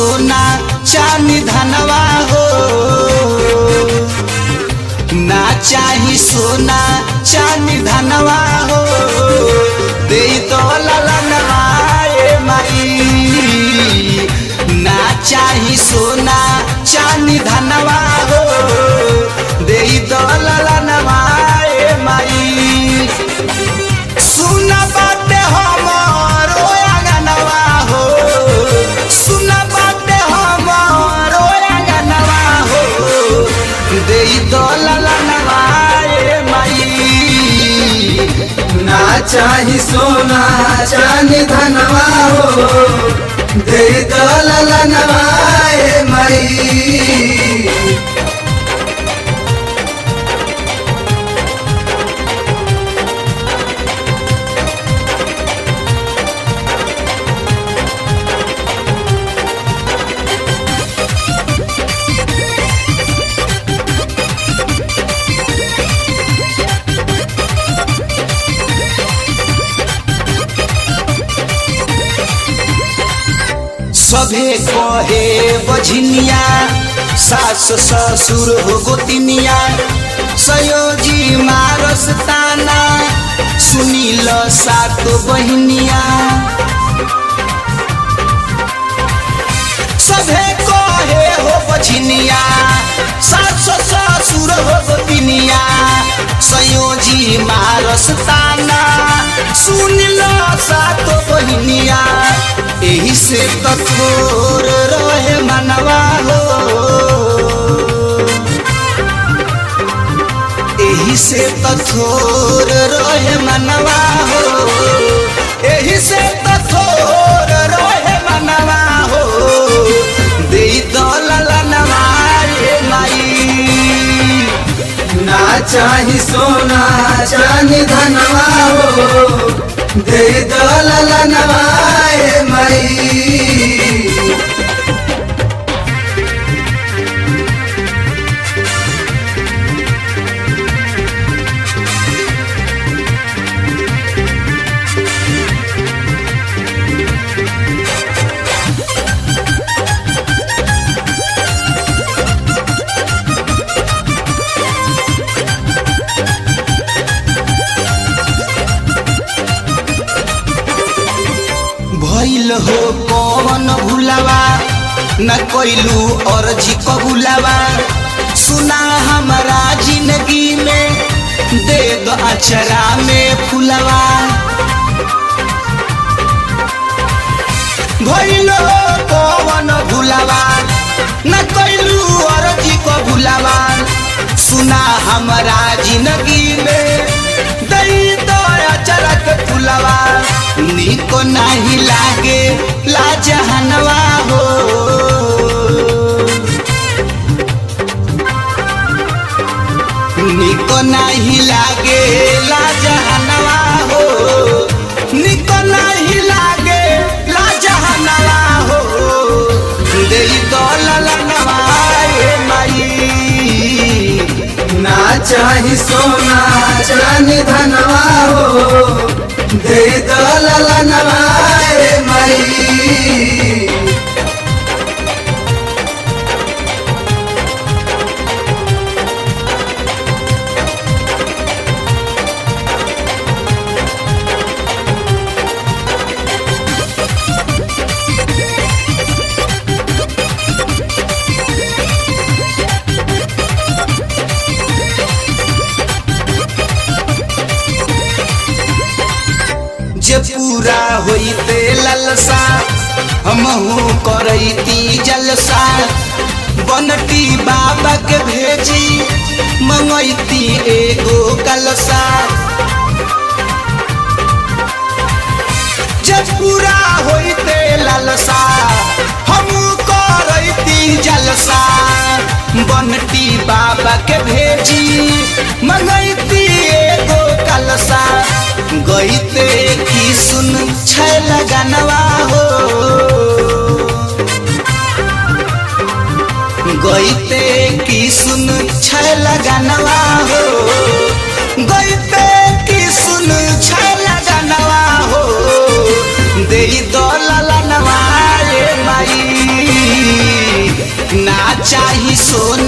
सोना चांदी धनवा हो, ना चाही सोना चांदी धनवा हो, दे तो ललनवा ए माई। ना चाही सोना चांदी धनवा हो, दे तो ललनवा ए माई। सुना बाटे हमारो आंगनवा हो, सुना बाटे हमारो आंगनवा हो, दे तो ललनवा ए माई। ना चाही सोना चांदी धनवा हो, दे दो ललनवा ए माई। सभे कहे बझनिया, सास ससुर हो गोतिनिया, सयोजी मारस ताना, सुनील सात बहिनिया। सभे कहे हो बझनिया, सास ससुर हो गोतिनिया, सयोजी मारस ताना, सुनील सात बहिनिया। एही से तथोर रहे मनवा हो, एही से तथोर रहे मनवा हो, एही से तथोर रहे मनवा हो, दे दो ललनवा ए माई। ना चाही सोना चांदी धनवा हो, दे दो ललनवा ए माई। भइल हो कौन भुलावा, न कोइलू अर्जी कबुलावा, सुना हमारा जिंदगी में, दे दो अचरा में फुलवा। भइल हो कौन भुलावा, न कोइलू अर्जी कबुलावा, सुना हमारा जिंदगी में, दे दो अचरा के फुलवा। निको नहीं लागे लाजहनवा हो, निको नहीं लागे लाजहनवा हो, निको नहीं लागे लाजहनवा हो, दे दो ललनवा ए माई। ना चाही सोना चांदी धनवा हो, दे दो ललनवा ए माई। जे पूरा होइते ललसा, हमहू करैती जलसा, बनटी बाबा के भेजी, मंगैती एगो कलसा। जे पूरा होइते ललसा, हमहू करैती जलसा, बनटी बाबा के भेजी, मंगैती एगो कलसा। गईते की सुन छैल गनवा हो, गईते की सुन छैल गनवा हो, गईते की सुन छैल गनवा हो, दे दो ललनवा ए माई। सोना